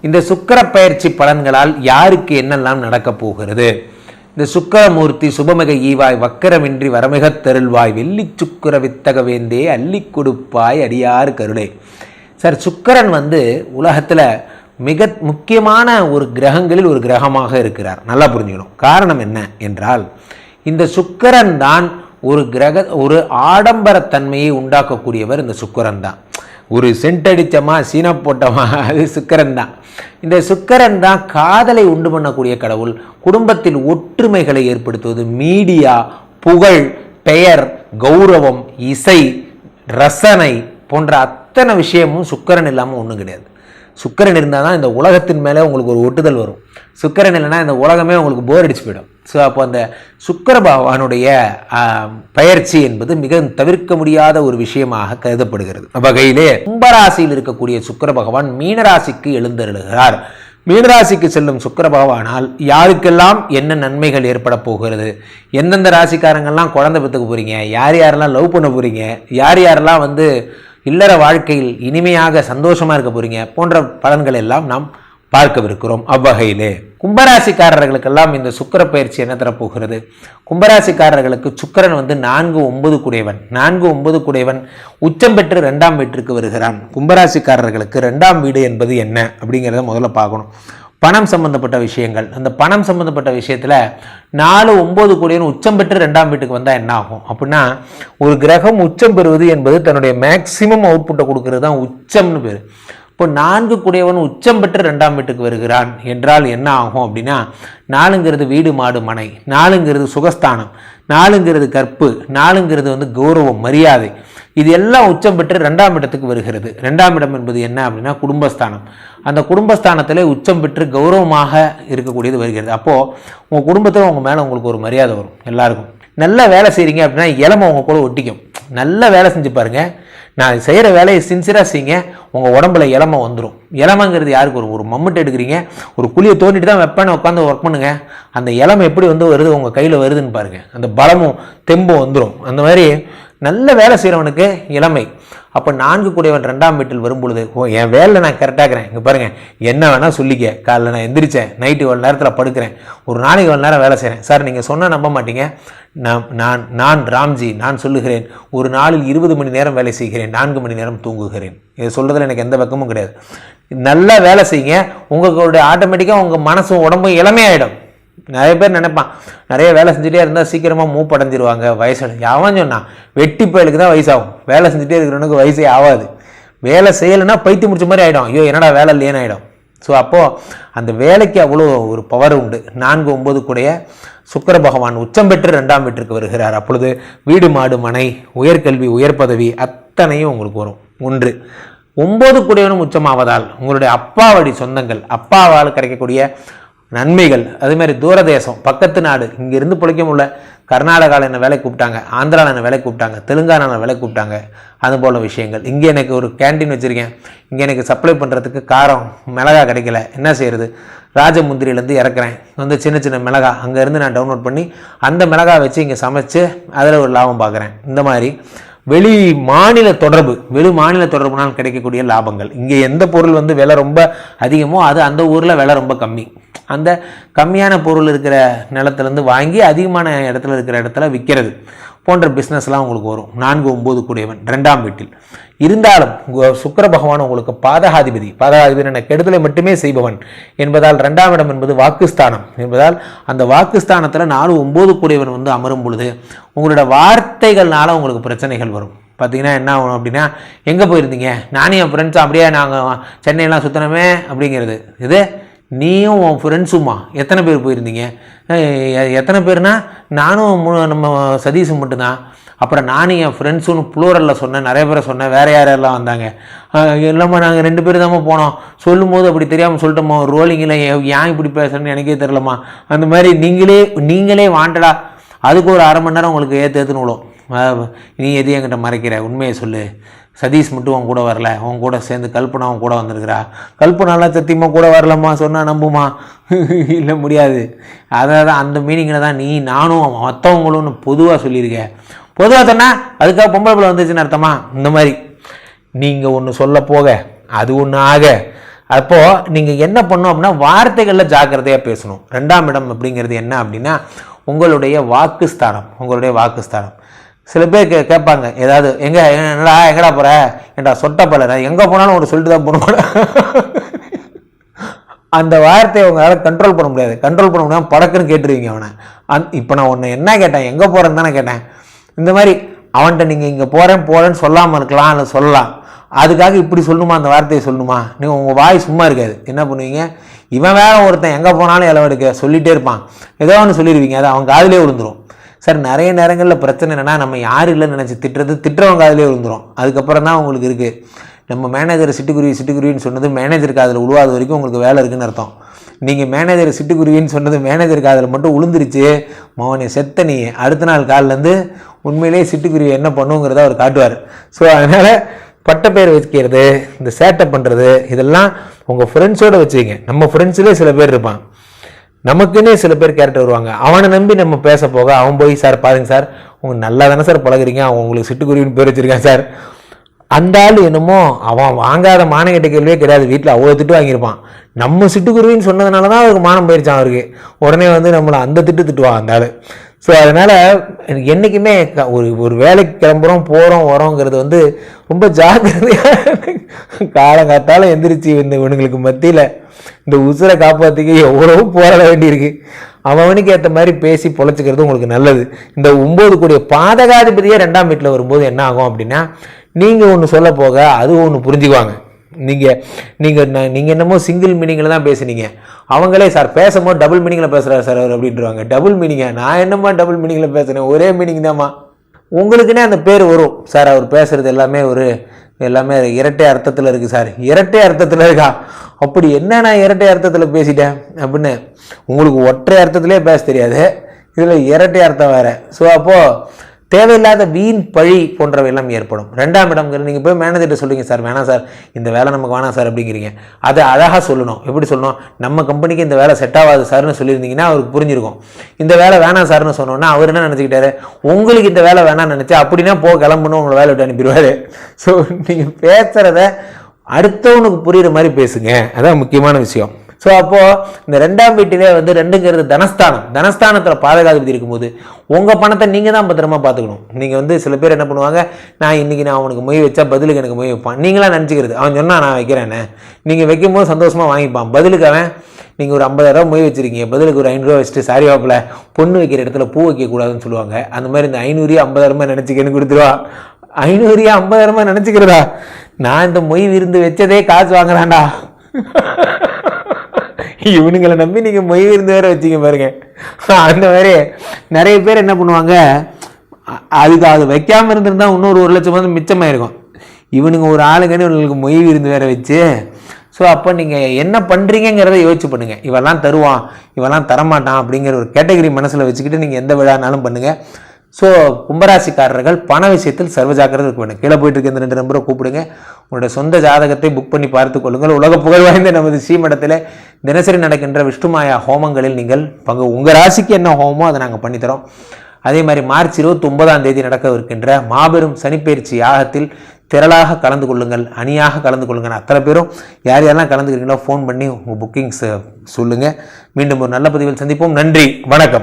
இந்த சுக்கிர பயிற்சி பலன்களால் யாருக்கு என்னெல்லாம் நடக்கப் போகிறது? இந்த சுக்கிரமூர்த்தி சுபமிக ஈவாய் வக்கரமின்றி வரமிகத் தருள்வாய் வெள்ளி சுக்கிர வித்தக வேந்தே அள்ளி கொடுப்பாய் அடியார் கருளே. சார், சுக்கிரன் உலகத்தில் மிக முக்கியமான ஒரு கிரகங்களில் ஒரு கிரகமாக இருக்கிறார். நல்லா புரிஞ்சுக்கணும். காரணம் என்ன என்றால், இந்த சுக்கிரன் தான் ஒரு ஆடம்பரத்தன்மையை உண்டாக்கக்கூடியவர். இந்த சுக்கிரன் தான். ஒரு சென்டடிச்சமா சீனா போட்டமா அது சுக்கிரன் தான். இந்த சுக்கிரன் தான் காதலை உண்டு பண்ணக்கூடிய கடவுள். குடும்பத்தில் ஒற்றுமைகளை ஏற்படுத்துவது, மீடியா, புகழ், பெயர், கௌரவம், இசை, ரசனை போன்ற அத்தனை விஷயமும் சுக்கிரன் இல்லாமல் ஒன்றும் கிடையாது. சுக்கிரன் இருந்தால் தான் இந்த உலகத்தின் மேலே உங்களுக்கு ஒரு ஒட்டுதல் வரும். சுக்கிரன் இல்லைன்னா இந்த உலகமே உங்களுக்கு போர் அடிச்சு போயிடும். ஸோ அப்போ அந்த சுக்கிர பகவானுடைய பயிற்சி என்பது மிக தவிர்க்க முடியாத ஒரு விஷயமாக கருதப்படுகிறது. வகையிலே கும்பராசியில் இருக்கக்கூடிய சுக்கிர பகவான் மீனராசிக்கு எழுந்தருளுகிறார். மீனராசிக்கு செல்லும் சுக்கிர பகவானால் யாருக்கெல்லாம் என்ன நன்மைகள் ஏற்பட போகிறது, எந்தெந்த ராசிக்காரங்கள்லாம் குழந்தை பெற்றுக்க போகிறீங்க, யார் யாரெல்லாம் லவ் பண்ண போகிறீங்க, யார் யாரெல்லாம் இல்லற வாழ்க்கையில் இனிமையாக சந்தோஷமாக இருக்க போகிறீங்க போன்ற பலன்கள் எல்லாம் நாம் பார்க்கவிருக்கிறோம். அவ்வகையிலே கும்பராசிக்காரர்களுக்கெல்லாம் இந்த சுக்கிர பயிற்சி என்ன தரப்போகிறது? கும்பராசிக்காரர்களுக்கு சுக்கிரன் 4-9 குடையவன். 4-9 குடையவன் உச்சம் பெற்று 2ஆம் வீட்டிற்கு வருகிறான். கும்பராசிக்காரர்களுக்கு 2ஆம் வீடு என்பது என்ன அப்படிங்கிறத முதல்ல பார்க்கணும். பணம் சம்பந்தப்பட்ட விஷயங்கள். அந்த பணம் சம்பந்தப்பட்ட விஷயத்தில் 4-9 கூடியவன் உச்சம் பெற்று 2ஆம் வீட்டுக்கு வந்தால் என்ன ஆகும் அப்படின்னா, ஒரு கிரகம் உச்சம் பெறுவது என்பது தன்னுடைய மேக்சிமம் அவுட்புட்டை கொடுக்கறது தான் உச்சம்னு பேர். இப்போ 4 கூடியவன் உச்சம் பெற்று 2ஆம் வீட்டுக்கு வருகிறான் என்றால் என்ன ஆகும் அப்படின்னா, 4ங்கிறது வீடு மாடு மனை, 4ங்கிறது சுகஸ்தானம், 4ங்கிறது கற்பு, 4ங்கிறது கௌரவம் மரியாதை. இது எல்லாம் உச்சம் பெற்று 2ஆம் இடத்துக்கு வருகிறது. 2ஆம் இடம் என்பது என்ன அப்படின்னா குடும்பஸ்தானம். அந்த குடும்பஸ்தானத்தில் உச்சம் பெற்று கௌரவமாக இருக்கக்கூடியது வருகிறது. அப்போது உங்கள் குடும்பத்தில் உங்கள் மேலே உங்களுக்கு ஒரு மரியாதை வரும். எல்லாருக்கும் நல்ல வேலை செய்கிறீங்க அப்படின்னா இளமை உங்கள் கூட ஒட்டிக்கும். நல்ல வேலை செஞ்சு பாருங்கள். நான் செய்கிற வேலையை சின்சியராக செய்யுங்க, உங்கள் உடம்புல இளமை வந்துடும். இளமைங்கிறது யாருக்கு வரும்? ஒரு மம்முட்டை எடுக்கிறீங்க, ஒரு குழியை தோண்டிட்டு தான் வெப்பனை உட்காந்து ஒர்க் பண்ணுங்க. அந்த இளமை எப்படி வருது உங்கள் கையில் வருதுன்னு பாருங்கள். அந்த பலமும் தெம்பும் வந்துடும். அந்த மாதிரி நல்ல வேலை செய்கிறவனுக்கு இளமை. அப்போ 4 கூடியவன் 2ஆம் வீட்டில் வரும்பொழுது, என் வேலை நான் கரெக்டாகிறேன், இங்கே பாருங்கள் என்ன வேணால் சொல்லிக்க, காலைல நான் எந்திரிச்சேன், நைட்டு இவ்வளோ நேரத்தில் படுக்கிறேன், ஒரு நாளைக்கு இவ்வளோ நேரம் வேலை செய்கிறேன். சார், நீங்கள் சொன்னால் நம்ப மாட்டீங்க. நான் ராம்ஜி, நான் சொல்லுகிறேன், ஒரு நாளில் 20 மணி நேரம் வேலை செய்கிறேன், 4 மணி நேரம் தூங்குகிறேன். இது சொல்கிறதுல எனக்கு எந்த பக்கமும் கிடையாது. நல்லா வேலை செய்யுங்க, உங்களுடைய ஆட்டோமேட்டிக்காக உங்கள் மனசும் உடம்பும் இளமையாயிடும். நிறைய பேர் நினைப்பான், நிறைய வேலை செஞ்சுட்டே இருந்தால் சீக்கிரமாக மூப்படைஞ்சிருவாங்க, வயசு. யாவன் சொன்னான், வெட்டி பயலுக்கு தான் வயசாகும், வேலை செஞ்சுட்டே இருக்கிறவனுக்கு வயசே ஆகாது. வேலை செய்யலைன்னா பைத்தியம் முடிச்ச மாதிரி ஆகிடும். ஐயோ என்னடா வேலை இல்லையேன்னு ஆகிடும். ஸோ அப்போது அந்த வேலைக்கு அவ்வளோ ஒரு பவர் உண்டு. 4-9 கூடிய சுக்கிர பகவான் உச்சம் பெற்று 2ஆம் வீட்டிற்கு வருகிறார். அப்பொழுது வீடு மாடு மனை, உயர்கல்வி, உயர் பதவி அத்தனையும் உங்களுக்கு வரும். 1 9 கூடியவனும் உச்சமாவதால் உங்களுடைய அப்பா வழி சொந்தங்கள், அப்பாவால் கிடைக்கக்கூடிய நன்மைகள், அதேமாதிரி தூரதேசம், பக்கத்து நாடு, இங்கேருந்து பிழைக்க முடியல, கர்நாடகாவில் என்ன வேலைக்கு கூப்பிட்டாங்க, ஆந்திராவில் என்ன வேலைக்கு கூப்பிட்டாங்க, தெலுங்கானாவில் வேலைக்கு கூப்பிட்டாங்க, அது போல் விஷயங்கள். இங்கே எனக்கு ஒரு கேன்டீன் வச்சுருக்கேன், இங்கே எனக்கு சப்ளை பண்ணுறதுக்கு காரம் மிளகா கிடைக்கல, என்ன செய்கிறது? ராஜமுந்திரியிலேருந்து இறக்குறேன் சின்ன சின்ன மிளகா, அங்கேருந்து நான் டவுன்லோட் பண்ணி அந்த மிளகா வச்சு இங்கே சமைச்சு அதில் ஒரு லாபம் பார்க்குறேன். இந்த மாதிரி வெளி மாநில தொடர்புனால் கிடைக்கக்கூடிய லாபங்கள். இங்கே எந்த பொருள் விலை ரொம்ப அதிகமோ அது அந்த ஊரில் விலை ரொம்ப கம்மி. அந்த கம்மியான பொருள் இருக்கிற நிலத்துலேருந்து வாங்கி அதிகமான இடத்துல விற்கிறது போன்ற பிஸ்னஸ்லாம் உங்களுக்கு வரும். 4-9 கூடியவன் 2ஆம் வீட்டில் இருந்தாலும் சுக்கிர பகவான் உங்களுக்கு பாதகாதிபதி என கெடுதலை மட்டுமே செய்பவன் என்பதால் 2ஆம் இடம் என்பது வாக்குஸ்தானம் என்பதால் அந்த வாக்குஸ்தானத்தில் 4-9 கூடியவன் அமரும் பொழுது உங்களோட வார்த்தைகள்னால உங்களுக்கு பிரச்சனைகள் வரும். பார்த்தீங்கன்னா என்ன ஆகும் அப்படின்னா, எங்கே போயிருந்தீங்க, நானும் என் ஃப்ரெண்ட்ஸும் அப்படியே நாங்கள் சென்னையெல்லாம் சுற்றினோமே அப்படிங்கிறது. இது நீயும் உன் ஃப்ரெண்ட்ஸுமா எத்தனை பேர் போயிருந்தீங்க? எத்தனை பேர்னா நானும் நம்ம சதீஷும் மட்டும்தான். அப்புறம் நானும் என் ஃப்ரெண்ட்ஸுன்னு ப்ளூரலில் சொன்னேன், நிறைய பேரை சொன்னேன், வேறு யாரெல்லாம் வந்தாங்க? இல்லைம்மா நாங்கள் 2 பேர் தாம்மா போனோம். சொல்லும் போது அப்படி தெரியாமல் சொல்லிட்டோம்மா, ஒரு ரோலிங்கில் ஏன் இப்படி பேசுகிறேன்னு எனக்கே தெரிலம்மா. அந்த மாதிரி நீங்களே வாண்டடா அதுக்கு ஒரு 1/2 மணி நேரம் உங்களுக்கு ஏற்றுன்னு விடும். நீ எதையும் என்கிட்ட மறைக்கிற, உண்மையை சொல்லு. சதீஷ் மட்டும் அவன் கூட வரல, அவன் கூட சேர்ந்து கல்பனா அவன் கூட வந்திருக்கிறா. கல்பனாலாம் சத்தியமாக கூட வரலம்மா, சொன்னால் நம்புமா? இல்லை முடியாது. அதான் அந்த மீனிங்கில் தான் நானும் மற்றவங்களும் பொதுவாக சொல்லியிருக்கேன். பொதுவாக சொன்னால் அதுக்காக பொம்பளை பிள்ளை வந்துச்சுன்னு அர்த்தமா? இந்த மாதிரி நீங்கள் ஒன்று சொல்ல போக அது ஒன்று ஆக, அப்போது நீங்கள் என்ன பண்ணணும் அப்படின்னா வார்த்தைகளில் ஜாக்கிரதையாக பேசணும். 2ஆம் இடம் அப்படிங்கிறது என்ன அப்படின்னா உங்களுடைய வாக்குஸ்தானம். உங்களுடைய வாக்குஸ்தானம். சில பேர் கேட்பாங்க, ஏதாவது எங்கடா போகிற, ஏண்டா சொட்ட பல எங்கே போனாலும் ஒரு சொல்லிட்டு தான் போகணும். அந்த வார்த்தையை உங்களால் கண்ட்ரோல் பண்ண முடியாது. கண்ட்ரோல் பண்ண முடியாமல் படக்குன்னு கேட்டுருவீங்க அவனை. இப்போ நான் உன்னை என்ன கேட்டேன், எங்கே போகிறேன்னு தானே கேட்டேன். இந்த மாதிரி அவன்கிட்ட நீங்கள் இங்கே போகிறேன்னு சொல்லாமல் இருக்கலாம், இல்லை சொல்லலாம். அதுக்காக இப்படி சொல்லணுமா, அந்த வார்த்தையை சொல்லணுமா? நீங்கள் உங்கள் வாய் சும்மா இருக்காது. என்ன பண்ணுவீங்க, இவன் வேற ஒருத்தன் எங்கே போனாலும் இளவெடுக்க சொல்லிகிட்டே இருப்பான், ஏதோ ஒன்று சொல்லிடுவீங்க, அது அவன் காதிலே விழுந்துடும். சார் நிறைய நேரங்களில் பிரச்சனை என்னென்னா நம்ம யாரும் இல்லைன்னு நினச்சி திட்டுறவங்க காதிலே விழுந்துடும். அதுக்கப்புறம் தான் உங்களுக்கு இருக்குது. நம்ம மேனேஜர் சிட்டுக்குருவின்னு சொன்னது மேனேஜர் காதில் உழுவாத வரைக்கும் உங்களுக்கு வேலை இருக்குதுன்னு அர்த்தம். நீங்கள் மேனேஜர் சிட்டுக்குருவின்னு சொன்னது மேனேஜர் காதில் மட்டும் உளுந்துருச்சு, மவனை செத்த நீ அடுத்த நாள் காலிலேருந்து உண்மையிலேயே சிட்டுக்குருவி என்ன பண்ணுங்கிறத அவர் காட்டுவார். ஸோ அதனால் பட்ட பேர் வைக்கிறது, இந்த சேட்டை பண்ணுறது, இதெல்லாம் உங்கள் ஃப்ரெண்ட்ஸோடு வச்சுக்கிங்க. நம்ம ஃப்ரெண்ட்ஸ்லேயே சில பேர் இருப்பான், நமக்குன்னே சில பேர் கேரக்டர் வருவாங்க. அவனை நம்பி நம்ம பேச போக அவன் போய், சார் பாருங்க சார் உங்களுக்கு நல்லா தானே சார் பழகுறீங்க, அவன் உங்களுக்கு சிட்டுக்குருவின்னு பேர் வச்சுருக்கான் சார். அந்த ஆள் என்னமோ அவன் வாங்காத மானங்கிட்ட கேள்வியே கிடையாது, வீட்டில் அவ்வளோ திட்டு வாங்கியிருப்பான். நம்ம சிட்டுக்குருவின்னு சொன்னதுனால தான் அவருக்கு மானம் போயிருச்சான் அவருக்கு. உடனே நம்மளை அந்த திட்டுவான் அந்த ஆள். ஸோ அதனால் என்றைக்குமே ஒரு வேலைக்கு கிளம்புறோம் போகிறோம் வரோங்கிறது ரொம்ப ஜாக்கிரதையாக காலங்காத்தால் எந்திரிச்சு இவனுங்களுக்கு மத்தியில் இந்த உசுரை காப்பாற்றிக்க எவ்வளவோ போராட வேண்டியிருக்கு. அவனுக்கு ஏற்ற மாதிரி பேசி பொழைச்சிக்கிறது உங்களுக்கு நல்லது. இந்த 9 கூடிய பாதகாதிபதியே 2ஆம் வீட்டில் வரும்போது என்ன ஆகும் அப்படின்னா, நீங்கள் ஒன்று சொல்ல போக அது ஒன்று புரிஞ்சுக்குவாங்க. நீங்கள் என்னமோ சிங்கிள் மீனிங்கில் தான் பேசுனீங்க, அவங்களே சார் பேசும்போது டபுள் மீனிங்கில் பேசுகிறார் சார் அவர் அப்படின்ட்டுருவாங்க. டபுள் மீனிங்கா, நான் என்னம்மா டபுள் மீனிங்கில் பேசுகிறேன், ஒரே மீனிங் தான்மா. உங்களுக்குன்னே அந்த பேர் வரும், சார் அவர் பேசுகிறது எல்லாமே இரட்டை அர்த்தத்தில் இருக்குது சார். இரட்டை அர்த்தத்தில் இருக்கா, அப்படி என்ன நான் இரட்டை அர்த்தத்தில் பேசிட்டேன் அப்படின்னு. உங்களுக்கு ஒற்றை அர்த்தத்திலே பேச தெரியாது, இதில் இரட்டை அர்த்தம் வேறு. ஸோ அப்போது தேவையில்லாத வீண் பழி போன்றவை எல்லாம் ஏற்படும். 2ஆம் இடம்ங்கிறது நீங்கள் போய் மேனேஜர்கிட்ட சொல்லுங்கள், சார் வேணாம் சார் இந்த வேலை நமக்கு வேணாம் சார் அப்படிங்கிறீங்க. அதை அழகாக சொல்லணும். எப்படி சொல்லணும், நம்ம கம்பெனிக்கு இந்த வேலை செட் ஆகாது சார்னு சொல்லியிருந்தீங்கன்னா அவருக்கு புரிஞ்சிருக்கும். இந்த வேலை வேணாம் சார்னு சொன்னோன்னா அவர் என்ன நினச்சிக்கிட்டாரு, உங்களுக்கு இந்த வேலை வேணாம்னு நினச்சா அப்படின்னா கிளம்பணும் உங்களை வேலை விட்டு அனுப்பிடுவார். ஸோ நீங்கள் பேசுகிறத அடுத்தவனுக்கு புரிகிற மாதிரி பேசுங்க, அதான் முக்கியமான விஷயம். ஸோ அப்போது இந்த 2ஆம் வீட்டிலே 2ங்கிறது தனஸ்தானம். தனஸ்தானத்தில் பாதகாதிபதி இருக்கும்போது உங்கள் பணத்தை நீங்கள் தான் பத்திரமா பார்த்துக்கணும். நீங்கள் சில பேர் என்ன பண்ணுவாங்க, நான் அவனுக்கு மொய் வச்சா பதிலுக்கு எனக்கு மொய் வைப்பான், நீங்களாம் நினச்சிக்கிறது. அவன் சொன்னால் நான் வைக்கிறேன்னு நீங்கள் வைக்கும்போது சந்தோஷமாக வாங்கிப்பான். பதிலுக்கு அவன் நீங்கள் ஒரு 50,000 மொய் வச்சுருக்கீங்க, பதிலுக்கு ஒரு 500 வச்சுட்டு சாரி வாப்பில் பொண்ணு வைக்கிற இடத்துல பூ வைக்கக்கூடாதுன்னு சொல்லுவாங்க. அந்த மாதிரி இந்த 500 50,000 நினச்சிக்கன்னு கொடுத்துருவா. 500 50,000 நினச்சிக்கிறதா, நான் இந்த மொய் விருந்து வச்சதே காசு வாங்குறான்டா. இவனுங்களை நம்பி நீங்கள் மொய் விருந்து வேறு வச்சிங்க பாருங்க. அந்த மாதிரி நிறைய பேர் என்ன பண்ணுவாங்க, அது வைக்காமல் இருந்திருந்தா இன்னொரு 1 லட்சம் மிச்சமாயிருக்கும். இவனுங்க ஒரு ஆளுங்கன்னு இவங்களுக்கு மொய் விருந்து வேறு வச்சு. ஸோ அப்போ நீங்கள் என்ன பண்ணுறீங்கிறத யோசிச்சு பண்ணுங்கள். இவெல்லாம் தருவான் இவெல்லாம் தரமாட்டான் அப்படிங்கிற ஒரு கேட்டகரி மனசில் வச்சுக்கிட்டு நீங்கள் எந்த விழானாலும் பண்ணுங்கள். ஸோ கும்பராசிக்காரர்கள் பண விஷயத்தில் சர்வ ஜாக்கிரதை இருக்க வேண்டும். கீழே போயிட்டு இருக்க இந்த 2 நம்பரை கூப்பிடுங்க. உங்களுடைய சொந்த ஜாதகத்தை புக் பண்ணி பார்த்து கொள்ளுங்கள். உலக புகழ் வாய்ந்த நமது ஸ்ரீமடத்தில் தினசரி நடக்கின்ற விஷ்ணுமாயா ஹோமங்களில் நீங்கள் உங்கள் ராசிக்கு என்ன ஹோமோ அதை நாங்கள் பண்ணித்தரோம். அதே மாதிரி மார்ச் 29ஆம் தேதி நடக்க இருக்கின்ற மாபெரும் சனிப்பெயர்ச்சி யாகத்தில் திரளாக கலந்து கொள்ளுங்கள், அணியாக கலந்து கொள்ளுங்கள். அத்தனை பேரும் யார் யாரெல்லாம் கலந்துக்கிறீங்களோ ஃபோன் பண்ணி உங்கள் புக்கிங்ஸ் சொல்லுங்கள். மீண்டும் ஒரு நல்ல பதிவில் சந்திப்போம். நன்றி, வணக்கம்.